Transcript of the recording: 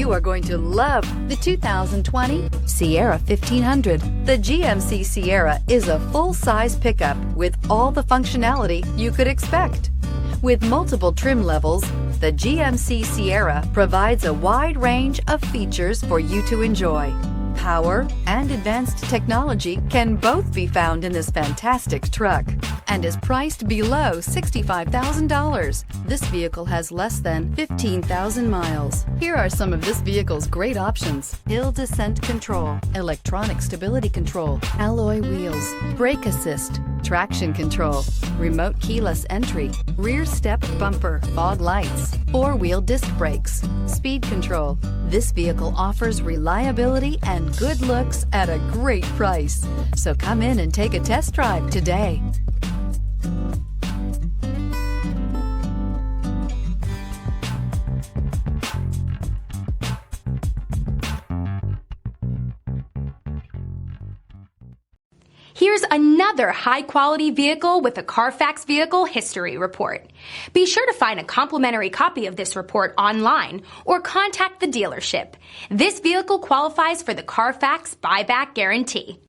You are going to love the 2020 Sierra 1500. The GMC Sierra is a full-size pickup with all the functionality you could expect. With multiple trim levels, the GMC Sierra provides a wide range of features for you to enjoy. Power and advanced technology can both be found in this fantastic truck and is priced below $65,000. This vehicle has less than 15,000 miles. Here are some of this vehicle's great options: hill descent control, electronic stability control, alloy wheels, brake assist, traction control, remote keyless entry, rear step bumper, fog lights, four-wheel disc brakes, speed control. This vehicle offers reliability and good looks at a great price. So come in and take a test drive today. Here's another high-quality vehicle with a Carfax Vehicle History Report. Be sure to find a complimentary copy of this report online or contact the dealership. This vehicle qualifies for the Carfax Buyback Guarantee.